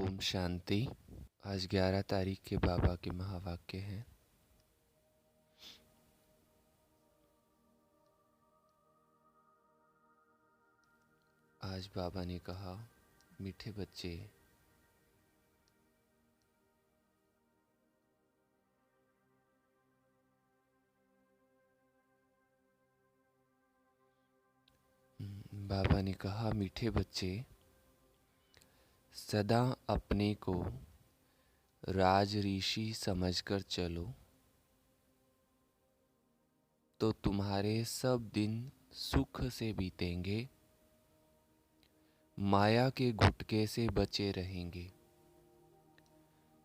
ओम शांति। आज 11 तारीख के बाबा के महावाक्य हैं। आज बाबा ने कहा, मीठे बच्चे, बाबा ने कहा, मीठे बच्चे, सदा अपने को राज ऋषि समझकर चलो तो तुम्हारे सब दिन सुख से बीतेंगे, माया के गुटके से बचे रहेंगे।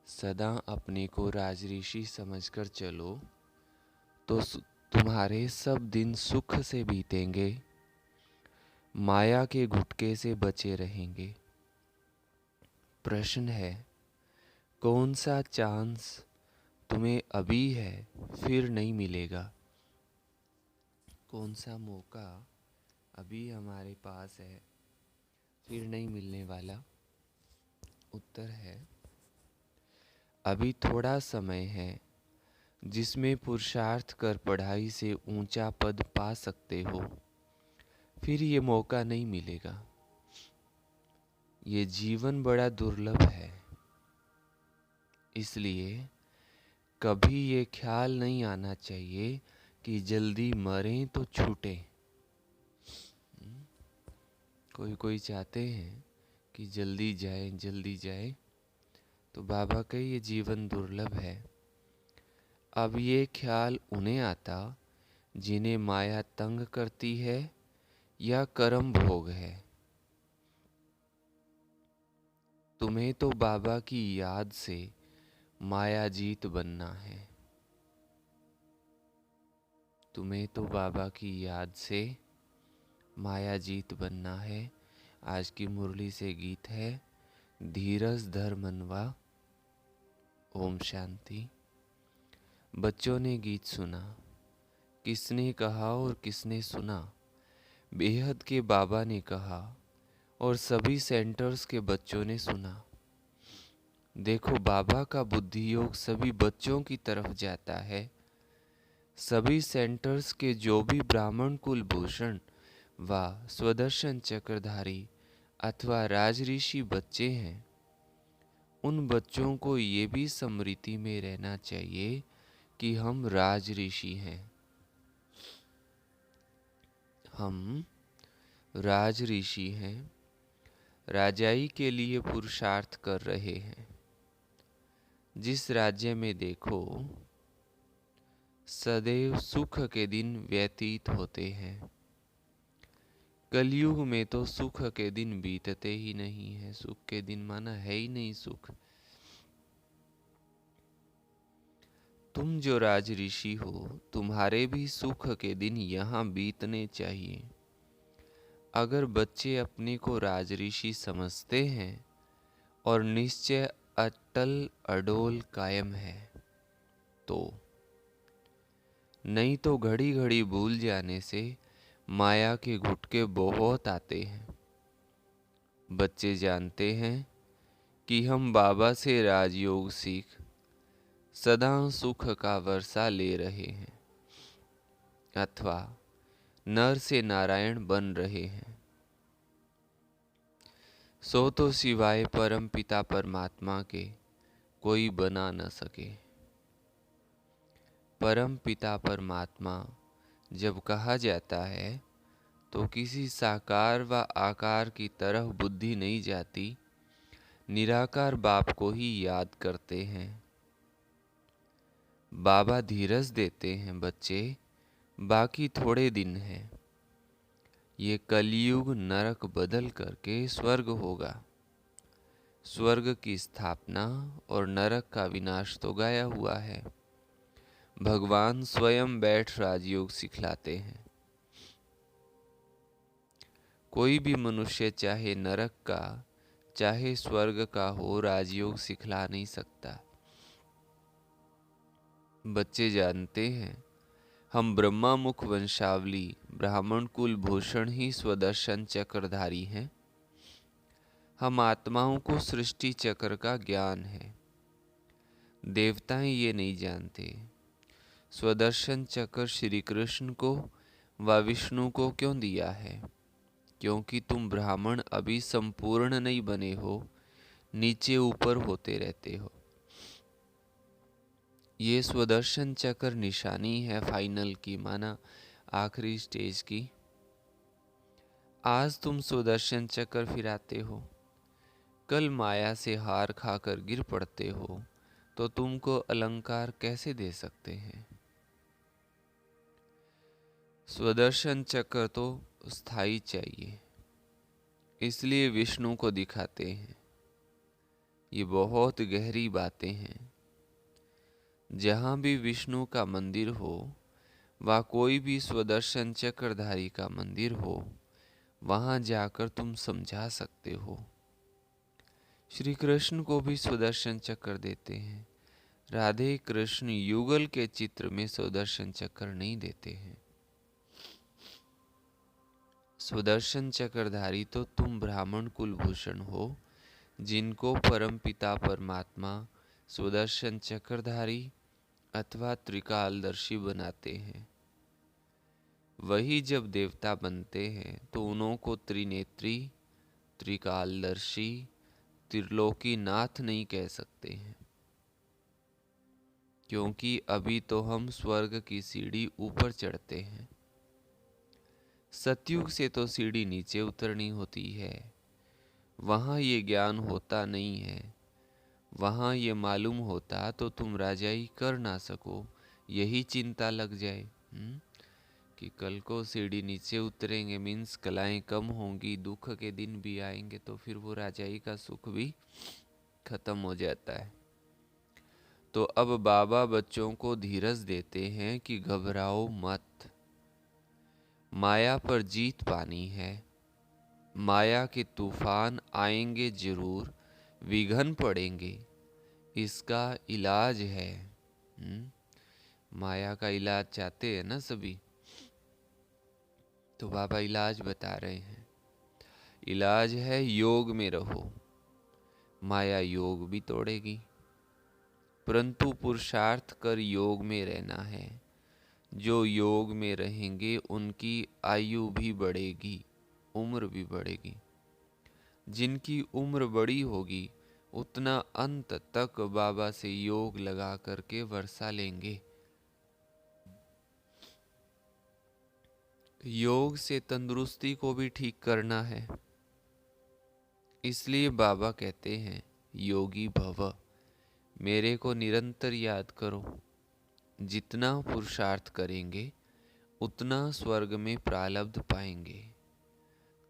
सदा अपने को राज ऋषि समझकर चलो तो तुम्हारे सब दिन सुख से बीतेंगे, माया के गुटके से बचे रहेंगे। प्रश्न है, कौन सा चांस तुम्हें अभी है फिर नहीं मिलेगा? कौन सा मौका अभी हमारे पास है फिर नहीं मिलने वाला? उत्तर है, अभी थोड़ा समय है जिसमें पुरुषार्थ कर पढ़ाई से ऊंचा पद पा सकते हो, फिर ये मौका नहीं मिलेगा। ये जीवन बड़ा दुर्लभ है, इसलिए कभी ये ख्याल नहीं आना चाहिए कि जल्दी मरें तो छूटे। कोई चाहते हैं कि जल्दी जाए, तो बाबा का ये जीवन दुर्लभ है। अब ये ख्याल उन्हें आता जिन्हें माया तंग करती है या कर्म भोग है। तुम्हें तो बाबा की याद से माया जीत बनना है। तुम्हें तो बाबा की याद से माया जीत बनना है। आज की मुरली से गीत है, धीरज धर मनवा। ओम शांति। बच्चों ने गीत सुना, किसने कहा और किसने सुना? बेहद के बाबा ने कहा और सभी सेंटर्स के बच्चों ने सुना। देखो, बाबा का बुद्धि योग सभी बच्चों की तरफ जाता है। सभी सेंटर्स के जो भी ब्राह्मण कुलभूषण व स्वदर्शन चक्रधारी अथवा राजऋषि बच्चे हैं, उन बच्चों को ये भी स्मृति में रहना चाहिए कि हम राजऋषि हैं। हम राजऋषि हैं, राजाई के लिए पुरुषार्थ कर रहे हैं। जिस राज्य में देखो, सदैव सुख के दिन व्यतीत होते हैं। कलयुग में तो सुख के दिन बीतते ही नहीं है। सुख के दिन माना है ही नहीं सुख। तुम जो राजऋषि हो, तुम्हारे भी सुख के दिन यहाँ बीतने चाहिए। अगर बच्चे अपने को राजऋषि समझते हैं और निश्चय अटल अडोल कायम है, तो नहीं तो घड़ी घड़ी भूल जाने से माया के गुटके बहुत आते हैं। बच्चे जानते हैं कि हम बाबा से राजयोग सीख सदा सुख का वर्षा ले रहे हैं अथवा नर से नारायण बन रहे हैं। सो तो सिवाय परम पिता परमात्मा के कोई बना न सके। परम पिता परमात्मा जब कहा जाता है तो किसी साकार व आकार की तरह बुद्धि नहीं जाती, निराकार बाप को ही याद करते हैं। बाबा धीरज देते हैं, बच्चे बाकी थोड़े दिन हैं। ये कलयुग नरक बदल करके स्वर्ग होगा। स्वर्ग की स्थापना और नरक का विनाश तो गाया हुआ है। भगवान स्वयं बैठ राजयोग सिखलाते हैं। कोई भी मनुष्य चाहे नरक का चाहे स्वर्ग का हो, राजयोग सिखला नहीं सकता। बच्चे जानते हैं हम ब्रह्मा मुख वंशावली ब्राह्मण कुल भूषण ही स्वदर्शन चक्रधारी हैं। हम आत्माओं को सृष्टि चक्र का ज्ञान है, देवताएं ये नहीं जानते। स्वदर्शन चक्र श्री कृष्ण को व विष्णु को क्यों दिया है? क्योंकि तुम ब्राह्मण अभी संपूर्ण नहीं बने हो, नीचे ऊपर होते रहते हो। ये स्वदर्शन चक्र निशानी है फाइनल की, माना आखिरी स्टेज की। आज तुम स्वदर्शन चक्र फिराते हो, कल माया से हार खाकर गिर पड़ते हो, तो तुमको अलंकार कैसे दे सकते हैं? स्वदर्शन चक्र तो स्थायी चाहिए, इसलिए विष्णु को दिखाते हैं। ये बहुत गहरी बातें हैं। जहाँ भी विष्णु का मंदिर हो व कोई भी स्वदर्शन चक्रधारी का मंदिर हो, वहाँ जाकर तुम समझा सकते हो। श्री कृष्ण को भी स्वदर्शन चक्र देते हैं। राधे कृष्ण युगल के चित्र में स्वदर्शन चक्र नहीं देते हैं। स्वदर्शन चक्रधारी तो तुम ब्राह्मण कुलभूषण हो, जिनको परमपिता परमात्मा स्वदर्शन चक्रधारी अथवा त्रिकालदर्शी बनाते हैं। वही जब देवता बनते हैं तो उनको त्रिनेत्री, त्रिकालदर्शी, त्रिलोकी नाथ नहीं कह सकते हैं, क्योंकि अभी तो हम स्वर्ग की सीढ़ी ऊपर चढ़ते हैं। सतयुग से तो सीढ़ी नीचे उतरनी होती है। वहाँ ये ज्ञान होता नहीं है। वहाँ ये मालूम होता तो तुम राजाई कर ना सको, यही चिंता लग जाए कि कल को सीढ़ी नीचे उतरेंगे, मीन्स कलाएं कम होंगी, दुख के दिन भी आएंगे, तो फिर वो राजाई का सुख भी खत्म हो जाता है। तो अब बाबा बच्चों को धीरज देते हैं कि घबराओ मत, माया पर जीत पानी है। माया के तूफान आएंगे जरूर, विघ्न पड़ेंगे, इसका इलाज है। माया का इलाज चाहते हैं ना सभी, तो बाबा इलाज बता रहे हैं। इलाज है योग में रहो। माया योग भी तोड़ेगी, परंतु पुरुषार्थ कर योग में रहना है। जो योग में रहेंगे उनकी आयु भी बढ़ेगी, उम्र भी बढ़ेगी। जिनकी उम्र बड़ी होगी उतना अंत तक बाबा से योग लगा करके वर्षा लेंगे। योग से तंदुरुस्ती को भी ठीक करना है, इसलिए बाबा कहते हैं योगी भव, मेरे को निरंतर याद करो। जितना पुरुषार्थ करेंगे उतना स्वर्ग में प्रारब्ध पाएंगे।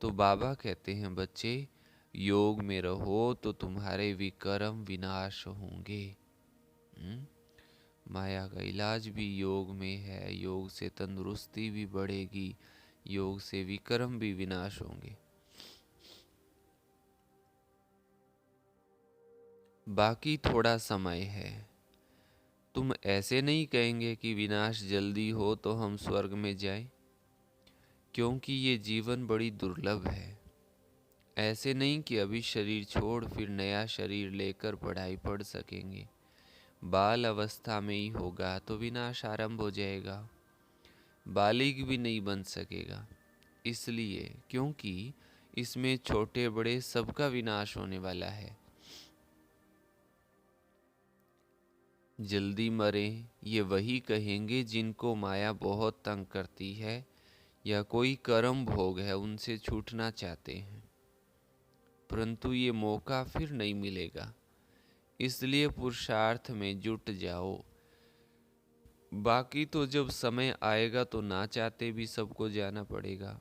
तो बाबा कहते हैं बच्चे, योग में रहो तो तुम्हारे विकर्म विनाश होंगे। माया का इलाज भी योग में है। योग से तंदुरुस्ती भी बढ़ेगी, योग से विकर्म भी विनाश होंगे। बाकी थोड़ा समय है। तुम ऐसे नहीं कहेंगे कि विनाश जल्दी हो तो हम स्वर्ग में जाएं, क्योंकि ये जीवन बड़ी दुर्लभ है। ऐसे नहीं कि अभी शरीर छोड़ फिर नया शरीर लेकर पढ़ाई पढ़ सकेंगे। बाल अवस्था में ही होगा तो विनाश आरंभ हो जाएगा, बालिग भी नहीं बन सकेगा। इसलिए क्योंकि इसमें छोटे बड़े सबका विनाश होने वाला है। जल्दी मरें ये वही कहेंगे जिनको माया बहुत तंग करती है या कोई कर्म भोग है उनसे छूटना चाहते हैं, परंतु ये मौका फिर नहीं मिलेगा। इसलिए पुरुषार्थ में जुट जाओ। बाकी तो जब समय आएगा तो ना चाहते भी सबको जाना पड़ेगा,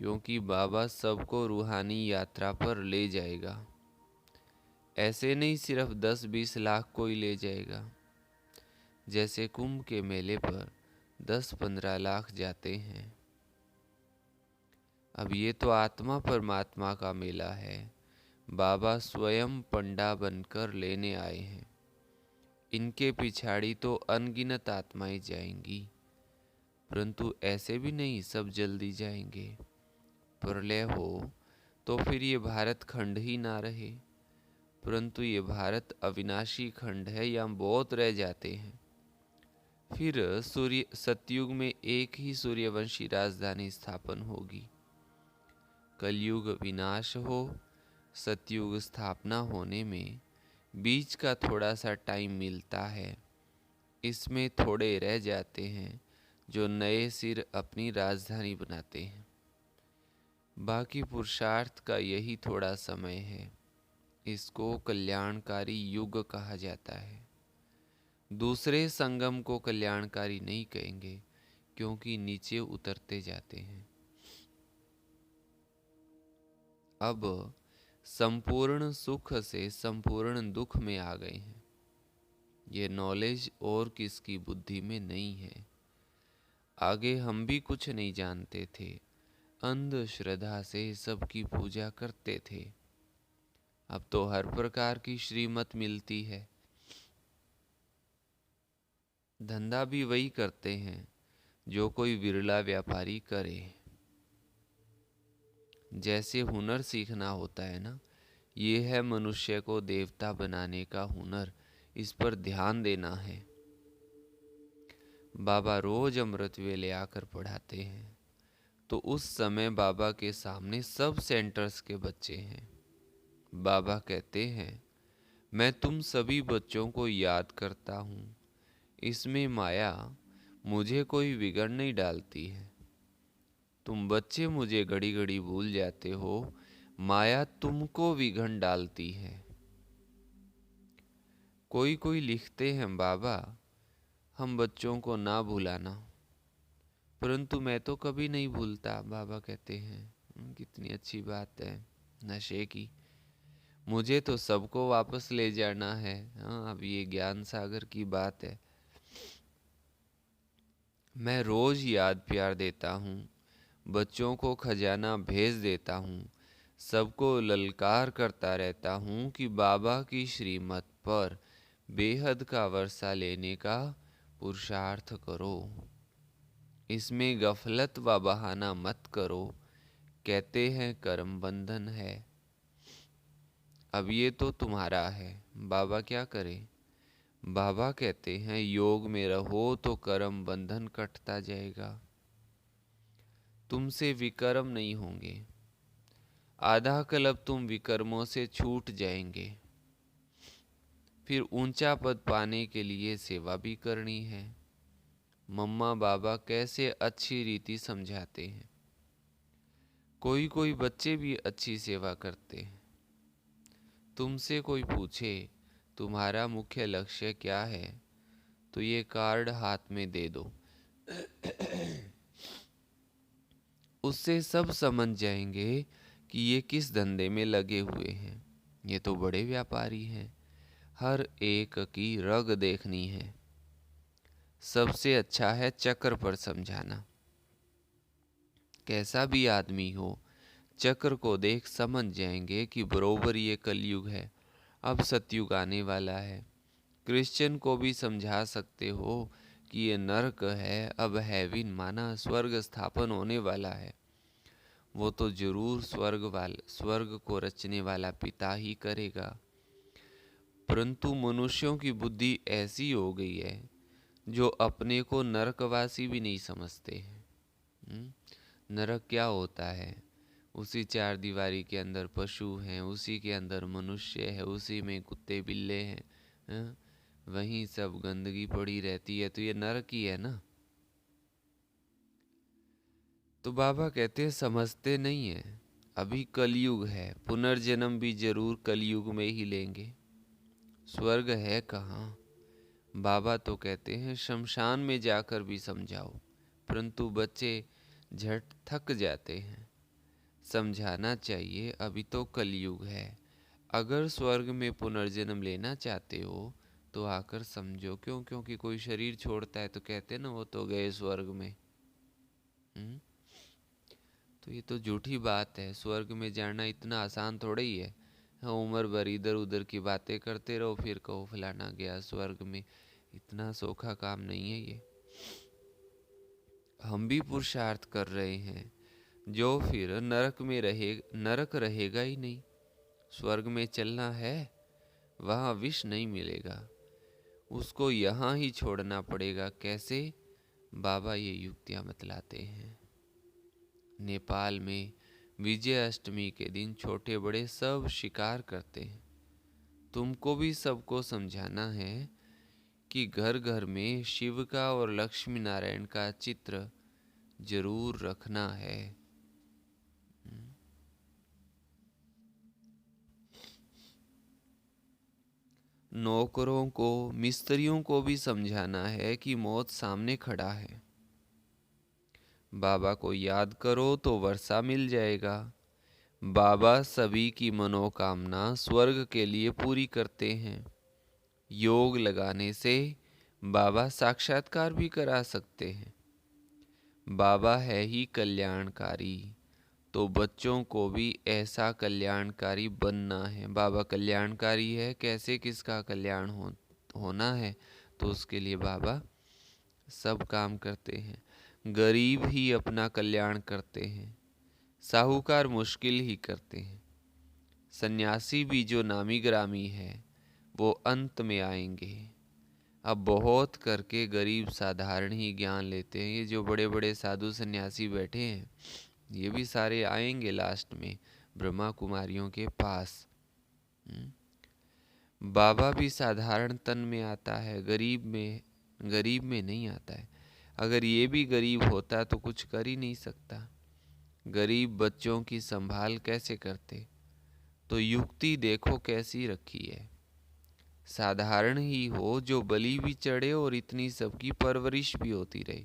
क्योंकि बाबा सबको रूहानी यात्रा पर ले जाएगा। ऐसे नहीं सिर्फ 10-20 लाख को ही ले जाएगा। जैसे कुंभ के मेले पर 10-15 लाख जाते हैं। अब ये तो आत्मा परमात्मा का मेला है। बाबा स्वयं पंडा बनकर लेने आए हैं। इनके पिछाड़ी तो अनगिनत आत्माएं जाएंगी, परंतु ऐसे भी नहीं सब जल्दी जाएंगे। प्रलय हो तो फिर ये भारत खंड ही ना रहे, परंतु ये भारत अविनाशी खंड है, यहाँ बहुत रह जाते हैं। फिर सूर्य सतयुग में एक ही सूर्यवंशी राजधानी स्थापन होगी। कलयुग विनाश हो, सतयुग स्थापना होने में बीच का थोड़ा सा टाइम मिलता है। इसमें थोड़े रह जाते हैं जो नए सिर अपनी राजधानी बनाते हैं। बाकी पुरुषार्थ का यही थोड़ा समय है। इसको कल्याणकारी युग कहा जाता है। दूसरे संगम को कल्याणकारी नहीं कहेंगे, क्योंकि नीचे उतरते जाते हैं। अब संपूर्ण सुख से संपूर्ण दुख में आ गए हैं। ये नॉलेज और किसकी बुद्धि में नहीं है। आगे हम भी कुछ नहीं जानते थे, अंधश्रद्धा से सबकी पूजा करते थे। अब तो हर प्रकार की श्रीमत मिलती है। धंधा भी वही करते हैं जो कोई विरला व्यापारी करे। जैसे हुनर सीखना होता है ना, ये है मनुष्य को देवता बनाने का हुनर। इस पर ध्यान देना है। बाबा रोज अमृत वेले आकर पढ़ाते हैं, तो उस समय बाबा के सामने सब सेंटर्स के बच्चे हैं। बाबा कहते हैं, मैं तुम सभी बच्चों को याद करता हूँ। इसमें माया मुझे कोई बिगड़ नहीं डालती है। तुम बच्चे मुझे घड़ी घड़ी भूल जाते हो, माया तुमको विघन डालती है। कोई लिखते हैं, बाबा हम बच्चों को ना भुलाना, परंतु मैं तो कभी नहीं भूलता। बाबा कहते हैं, कितनी अच्छी बात है नशे की। मुझे तो सबको वापस ले जाना है। हाँ, अब ये ज्ञान सागर की बात है। मैं रोज याद प्यार देता हूँ, बच्चों को खजाना भेज देता हूँ, सबको ललकार करता रहता हूँ कि बाबा की श्रीमत पर बेहद का वर्षा लेने का पुरुषार्थ करो। इसमें गफलत व बहाना मत करो। कहते हैं कर्म बंधन है। अब ये तो तुम्हारा है, बाबा क्या करे। बाबा कहते हैं, योग में रहो तो कर्म बंधन कटता जाएगा। तुमसे विकर्म नहीं होंगे। आधा कल्प तुम विकर्मों से छूट जाएंगे। फिर ऊंचा पद पाने के लिए सेवा भी करनी है। मम्मा बाबा कैसे अच्छी रीति समझाते हैं। कोई बच्चे भी अच्छी सेवा करते हैं। तुमसे कोई पूछे तुम्हारा मुख्य लक्ष्य क्या है, तो ये कार्ड हाथ में दे दो। उससे सब समझ जाएंगे कि ये किस धंधे में लगे हुए हैं। ये तो बड़े व्यापारी हैं, हर एक की रग देखनी है। सबसे अच्छा है चक्र पर समझाना। कैसा भी आदमी हो, चक्र को देख समझ जाएंगे कि बरोबर ये कलयुग है, अब सतयुग आने वाला है। क्रिश्चियन को भी समझा सकते हो कि ये नरक है, अब हेवन माना स्वर्ग स्थापन होने वाला है। वो तो जरूर स्वर्ग को रचने वाला पिता ही करेगा। परंतु मनुष्यों की बुद्धि ऐसी हो गई है जो अपने को नरकवासी भी नहीं समझते हैं। नरक क्या होता है? उसी चार दीवारी के अंदर पशु हैं, उसी के अंदर मनुष्य है, उसी में कुत्ते बिल्ले हैं, वहीं सब गंदगी पड़ी रहती है, तो ये नरक ही है ना। तो बाबा कहते हैं समझते नहीं है। अभी कलयुग है, पुनर्जन्म भी जरूर कलयुग में ही लेंगे। स्वर्ग है कहाँ? बाबा तो कहते हैं शमशान में जाकर भी समझाओ, परंतु बच्चे झट थक जाते हैं। समझाना चाहिए, अभी तो कलयुग है। अगर स्वर्ग में पुनर्जन्म लेना चाहते हो तो आकर समझो। क्यों? क्योंकि कोई शरीर छोड़ता है तो कहते हैं ना वो तो गए स्वर्ग में। तो ये तो झूठी बात है। स्वर्ग में जाना इतना आसान थोड़ा ही है। हाँ, उम्र भर इधर उधर की बातें करते रहो, फिर कहो फलाना गया स्वर्ग में। इतना सोखा काम नहीं है ये। हम भी पुरुषार्थ कर रहे हैं, जो फिर नरक रहेगा ही नहीं। स्वर्ग में चलना है, वहाँ विष नहीं मिलेगा, उसको यहाँ ही छोड़ना पड़ेगा। कैसे? बाबा ये युक्तियाँ बतलाते हैं। नेपाल में विजयाष्टमी के दिन छोटे बड़े सब शिकार करते हैं। तुमको भी सबको समझाना है कि घर घर में शिव का और लक्ष्मी नारायण का चित्र जरूर रखना है। नौकरों को, मिस्त्रियों को भी समझाना है कि मौत सामने खड़ा है। बाबा को याद करो तो वर्षा मिल जाएगा। बाबा सभी की मनोकामना स्वर्ग के लिए पूरी करते हैं। योग लगाने से बाबा साक्षात्कार भी करा सकते हैं। बाबा है ही कल्याणकारी, तो बच्चों को भी ऐसा कल्याणकारी बनना है। बाबा कल्याणकारी है, कैसे किसका कल्याण होना है, तो उसके लिए बाबा सब काम करते हैं। गरीब ही अपना कल्याण करते हैं, साहूकार मुश्किल ही करते हैं। सन्यासी भी जो नामी ग्रामी है वो अंत में आएंगे। अब बहुत करके गरीब साधारण ही ज्ञान लेते हैं। ये जो बड़े बड़े साधु सन्यासी बैठे हैं, ये भी सारे आएंगे लास्ट में ब्रह्मा कुमारियों के पास। बाबा भी साधारण तन में आता है, गरीब में नहीं आता है। अगर ये भी गरीब होता तो कुछ कर ही नहीं सकता। गरीब बच्चों की संभाल कैसे करते? तो युक्ति देखो कैसी रखी है। साधारण ही हो, जो बलि भी चढ़े और इतनी सबकी परवरिश भी होती रहे।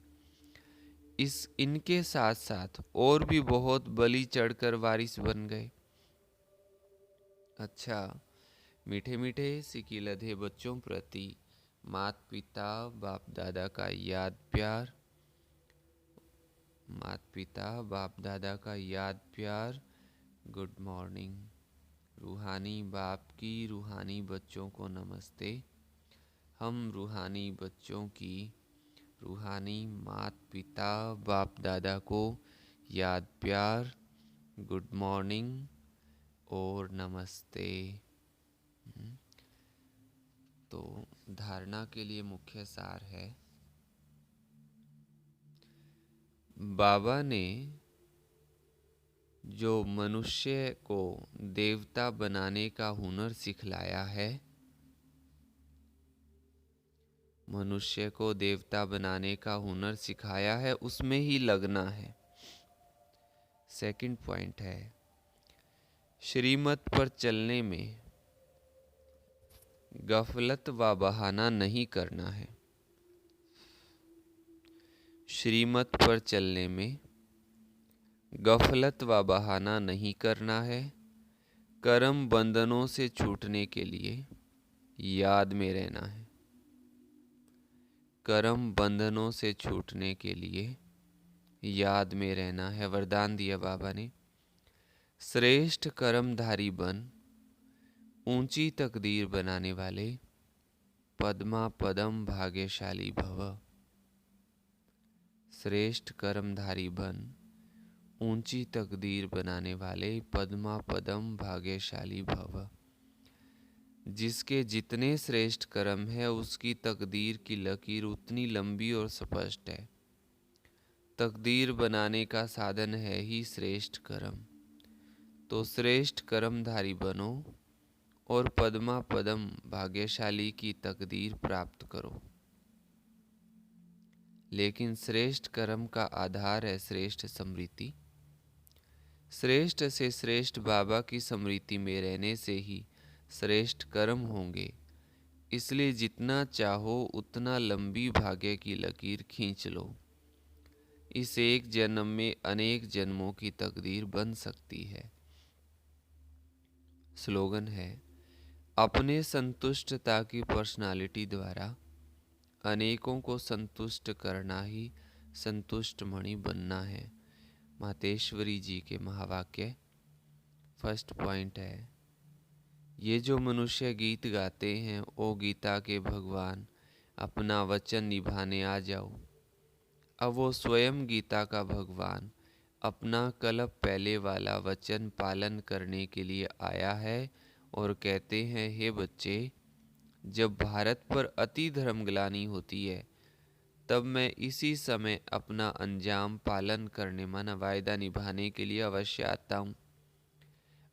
इनके साथ साथ और भी बहुत बलि चढ़कर वारिस बन गए। अच्छा, मीठे मीठे सिकी लधे बच्चों प्रति माता पिता बाप दादा का याद प्यार, माता पिता बाप दादा का याद प्यार। Good morning. रूहानी बाप की रूहानी बच्चों को नमस्ते। हम रूहानी बच्चों की रूहानी माता पिता बाप दादा को याद प्यार, गुड मॉर्निंग और नमस्ते। तो धारणा के लिए मुख्य सार है, बाबा ने जो मनुष्य को देवता बनाने का हुनर सिखलाया है, मनुष्य को देवता बनाने का हुनर सिखाया है, उसमें ही लगना है। सेकंड पॉइंट है, श्रीमत पर चलने में गफलत व बहाना नहीं करना है। श्रीमत पर चलने में गफलत व बहाना नहीं करना है। कर्म बंधनों से छूटने के लिए याद में रहना है। कर्म बंधनों से छूटने के लिए याद में रहना है। वरदान दिया बाबा ने, श्रेष्ठ कर्मधारी बन, ऊंची तकदीर बनाने वाले, पद्मा पदम भाग्यशाली भव। श्रेष्ठ कर्मधारी बन, ऊंची तकदीर बनाने वाले, पद्मा पदम भाग्यशाली भव। जिसके जितने श्रेष्ठ कर्म है, उसकी तकदीर की लकीर उतनी लंबी और स्पष्ट है। तकदीर बनाने का साधन है ही श्रेष्ठ कर्म। तो श्रेष्ठ कर्मधारी बनो और पद्मा पदम भाग्यशाली की तकदीर प्राप्त करो। लेकिन श्रेष्ठ कर्म का आधार है श्रेष्ठ स्मृति। श्रेष्ठ से श्रेष्ठ बाबा की स्मृति में रहने से ही श्रेष्ठ कर्म होंगे। इसलिए जितना चाहो उतना लंबी भाग्य की लकीर खींच लो। इस एक जन्म में अनेक जन्मों की तकदीर बन सकती है। स्लोगन है, अपने संतुष्टता की पर्सनालिटी द्वारा अनेकों को संतुष्ट करना ही संतुष्ट मणि बनना है। मातेश्वरी जी के महावाक्य। फर्स्ट पॉइंट है, ये जो मनुष्य गीत गाते हैं, ओ गीता के भगवान, अपना वचन निभाने आ जाओ। अब वो स्वयं गीता का भगवान अपना कल्प पहले वाला वचन पालन करने के लिए आया है और कहते हैं, हे बच्चे, जब भारत पर अति धर्मग्लानि होती है तब मैं इसी समय अपना अंजाम पालन करने माना वायदा निभाने के लिए अवश्य आता हूँ।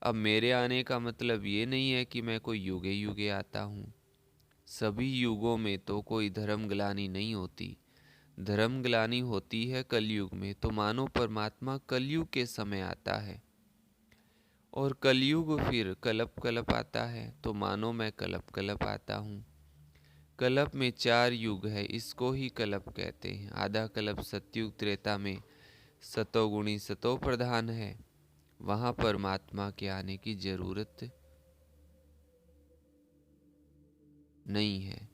अब मेरे आने का मतलब ये नहीं है कि मैं कोई युगे युगे आता हूँ। सभी युगों में तो कोई धर्मग्लानि नहीं होती। धर्मग्लानि होती है कलयुग में, तो मानो परमात्मा कलयुग के समय आता है। और कलयुग फिर कलप कलप आता है, तो मानो मैं कलप कलप आता हूँ। कलप में 4 युग है, इसको ही कलप कहते हैं। आधा कलप सतयुग त्रेता में सतोगुणी सतो प्रधान है, वहाँ परमात्मा के आने की जरूरत नहीं है।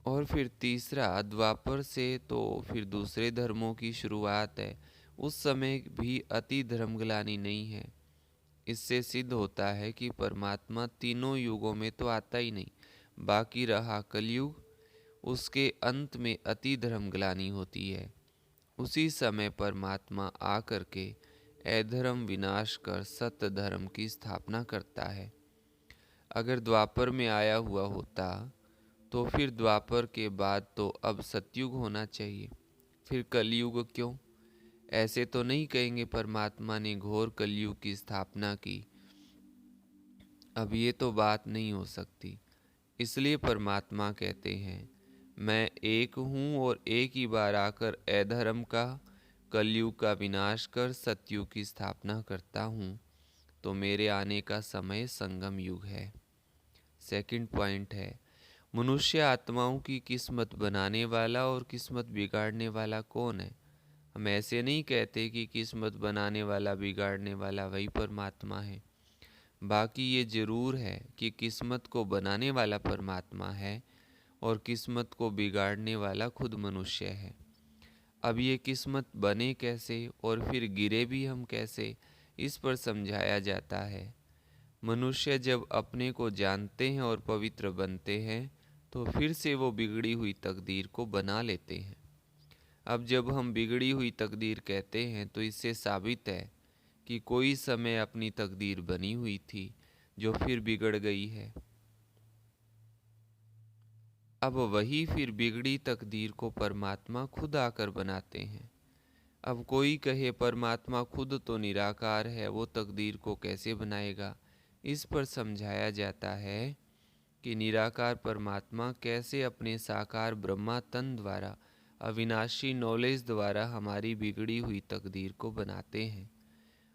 और फिर तीसरा, द्वापर से तो फिर दूसरे धर्मों की शुरुआत है। उस समय भी अति धर्मग्लानि नहीं है। इससे सिद्ध होता है कि परमात्मा तीनों युगों में तो आता ही नहीं। बाकी रहा कलयुग, उसके अंत में अति धर्मग्लानि होती है। उसी समय परमात्मा आकर के अधर्म विनाश कर सत्य धर्म की स्थापना करता है। अगर द्वापर में आया हुआ होता तो फिर द्वापर के बाद तो अब सतयुग होना चाहिए, फिर कलयुग क्यों? ऐसे तो नहीं कहेंगे परमात्मा ने घोर कलयुग की स्थापना की। अब ये तो बात नहीं हो सकती। इसलिए परमात्मा कहते हैं, मैं एक हूँ और एक ही बार आकर अधर्म का, कलयुग का विनाश कर सतयुग की स्थापना करता हूँ। तो मेरे आने का समय संगम युग है। सेकंड पॉइंट है, मनुष्य आत्माओं की किस्मत बनाने वाला और किस्मत बिगाड़ने वाला कौन है? हम ऐसे नहीं कहते कि किस्मत बनाने वाला बिगाड़ने वाला वही परमात्मा है। बाकी ये जरूर है कि किस्मत को बनाने वाला परमात्मा है और किस्मत को बिगाड़ने वाला खुद मनुष्य है। अब ये किस्मत बने कैसे और फिर गिरे भी हम कैसे, इस पर समझाया जाता है। मनुष्य जब अपने को जानते हैं और पवित्र बनते हैं तो फिर से वो बिगड़ी हुई तकदीर को बना लेते हैं। अब जब हम बिगड़ी हुई तकदीर कहते हैं तो इससे साबित है कि कोई समय अपनी तकदीर बनी हुई थी जो फिर बिगड़ गई है। अब वही फिर बिगड़ी तकदीर को परमात्मा खुद आकर बनाते हैं। अब कोई कहे परमात्मा खुद तो निराकार है, वो तकदीर को कैसे बनाएगा? इस पर समझाया जाता है कि निराकार परमात्मा कैसे अपने साकार ब्रह्मा तन द्वारा, अविनाशी नॉलेज द्वारा हमारी बिगड़ी हुई तकदीर को बनाते हैं।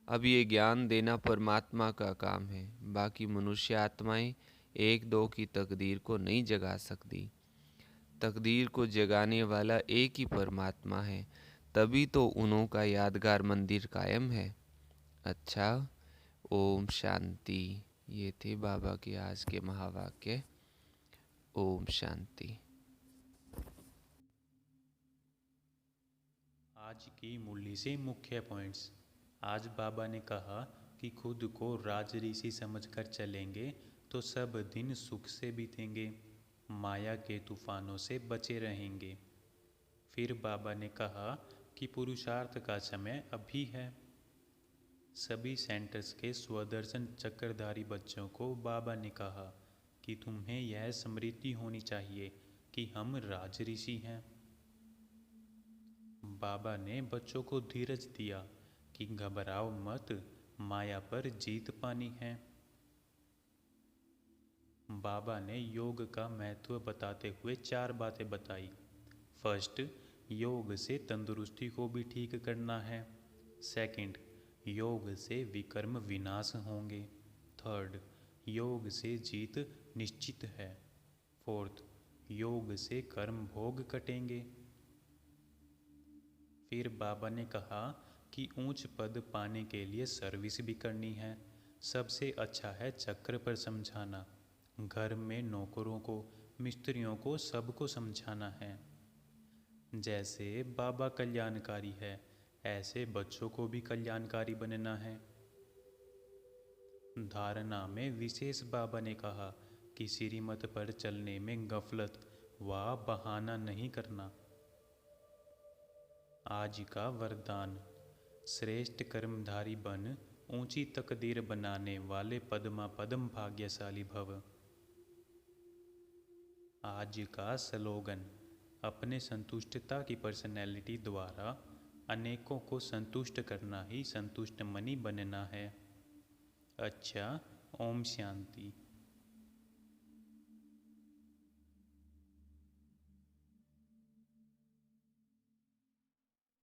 अब ये ज्ञान देना परमात्मा का काम है। बाकी मनुष्य आत्माएं एक दो की तकदीर को नहीं जगा सकती। तकदीर को जगाने वाला एक ही परमात्मा है, तभी तो उन्हों का यादगार मंदिर कायम है। अच्छा, ओम शांति। ये थे बाबा के आज के महावाक्य। ओम शांति। आज की मुरली से मुख्य पॉइंट्स। आज बाबा ने कहा कि खुद को राज ऋषि समझकर चलेंगे तो सब दिन सुख से बीतेंगे, माया के तूफानों से बचे रहेंगे। फिर बाबा ने कहा कि पुरुषार्थ का समय अभी है। सभी सेंटर्स के स्वदर्शन चक्रधारी बच्चों को बाबा ने कहा कि तुम्हें यह स्मृति होनी चाहिए कि हम राज ऋषि हैं। बाबा ने बच्चों को धीरज दिया कि घबराओ मत, माया पर जीत पानी है। बाबा ने योग का महत्व बताते हुए 4 बातें बताई। फर्स्ट, योग से तंदुरुस्ती को भी ठीक करना है। सेकंड, योग से विकर्म विनाश होंगे। थर्ड, योग से जीत निश्चित है। फोर्थ, योग से कर्म भोग कटेंगे। फिर बाबा ने कहा कि ऊंच पद पाने के लिए सर्विस भी करनी है। सबसे अच्छा है चक्र पर समझाना। घर में नौकरों को, मिस्त्रियों को, सबको समझाना है। जैसे बाबा कल्याणकारी है, ऐसे बच्चों को भी कल्याणकारी बनना है। धारणा में विशेष बाबा ने कहा कि श्रीमत पर चलने में गफलत व बहाना नहीं करना। आज का वरदान। श्रेष्ठ कर्मधारी बन ऊंची तकदीर बनाने वाले पद्मा पद्म भाग्यशाली भव। आज का स्लोगन। अपने संतुष्टता की पर्सनैलिटी द्वारा अनेकों को संतुष्ट करना ही संतुष्ट मनी बनना है। अच्छा, ओम शांति।